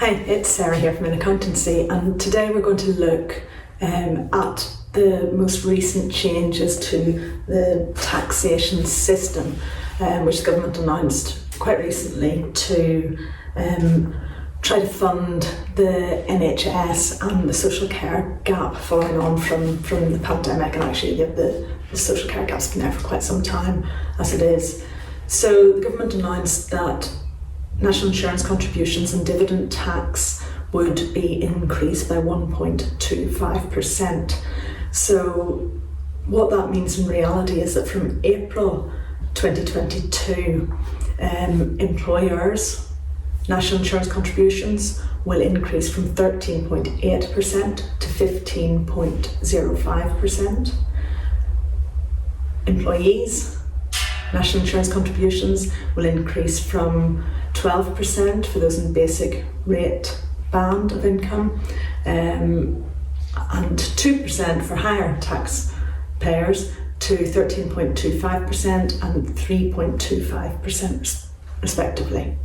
Hi, it's Sarah here from an accountancy, and today we're going to look at the most recent changes to the taxation system, which the government announced quite recently to try to fund the NHS and the social care gap following on from the pandemic. And actually the social care gap's been there for quite some time as it is. So the government announced that national insurance contributions and dividend tax would be increased by 1.25%. So what that means in reality is that from April 2022, employers' national insurance contributions will increase from 13.8% to 15.05%. Employees' national insurance contributions will increase from 12% for those in basic rate band of income, and 2% for higher taxpayers to 13.25% and 3.25% respectively.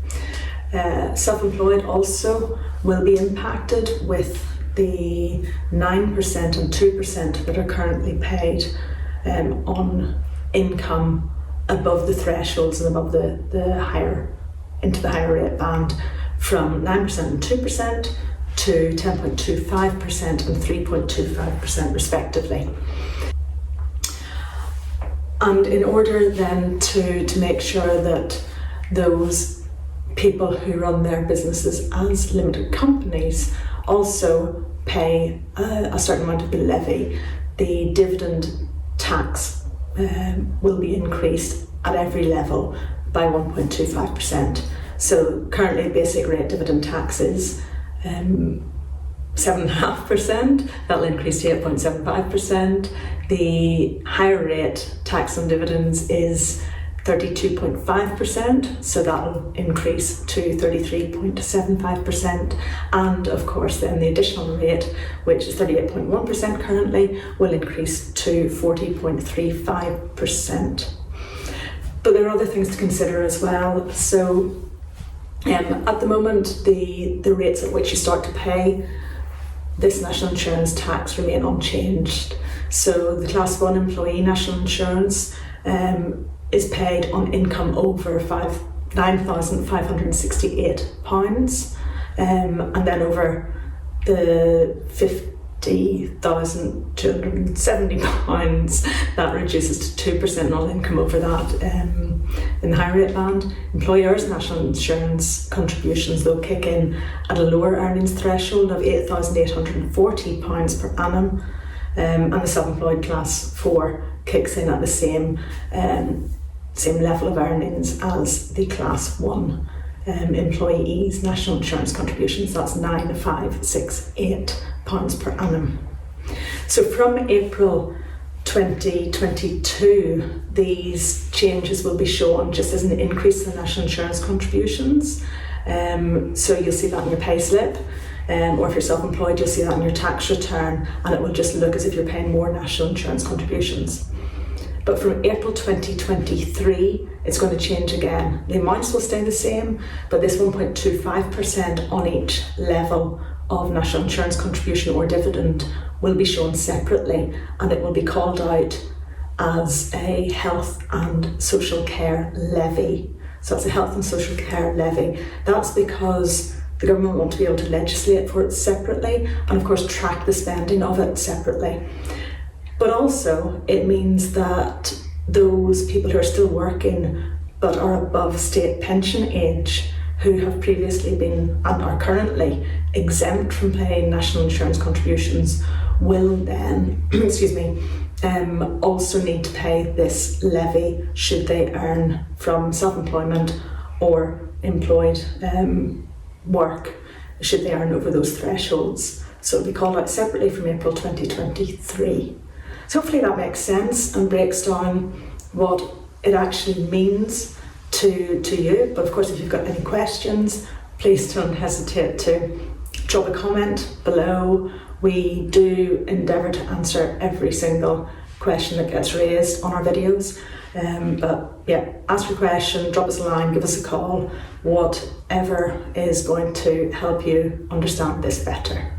Self-employed also will be impacted with the 9% and 2% that are currently paid on income above the thresholds and above the higher into the higher rate band, from 9% and 2% to 10.25% and 3.25% respectively. And in order then to make sure that those people who run their businesses as limited companies also pay a certain amount of the levy, the dividend tax will be increased at every level by 1.25%. So currently basic rate dividend tax is 7.5%, that'll increase to 8.75%. The higher rate tax on dividends is 32.5%, so that'll increase to 33.75%. And of course then the additional rate, which is 38.1% currently, will increase to 40.35%. But there are other things to consider as well. So at the moment, the rates at which you start to pay this national insurance tax remain unchanged. So the Class 1 employee national insurance is paid on income over £9,568, and then over the £50,270, that reduces to 2% on income over that in the higher rate band. Employers' national insurance contributions though kick in at a lower earnings threshold of £8,840 per annum, and the self-employed Class 4 kicks in at the same level of earnings as the Class 1 employees' national insurance contributions. That's £9,568 per annum. So from April 2022, these changes will be shown just as an increase in the national insurance contributions. So you'll see that in your payslip, or if you're self-employed, you'll see that in your tax return, and it will just look as if you're paying more national insurance contributions. But from April 2023, it's going to change again. The amounts will stay the same, but this 1.25% on each level of national insurance contribution or dividend will be shown separately, and it will be called out as a health and social care levy. So it's a health and social care levy. That's because the government want to be able to legislate for it separately and of course track the spending of it separately. But also it means that those people who are still working but are above state pension age, who have previously been and are currently exempt from paying national insurance contributions, will then also need to pay this levy should they earn from self-employment or employed work, should they earn over those thresholds. So it'll be called out separately from April 2023. So hopefully that makes sense and breaks down what it actually means to you. But of course, if you've got any questions, please don't hesitate to drop a comment below. We do endeavour to answer every single question that gets raised on our videos. But yeah, ask your question, drop us a line, give us a call, whatever is going to help you understand this better.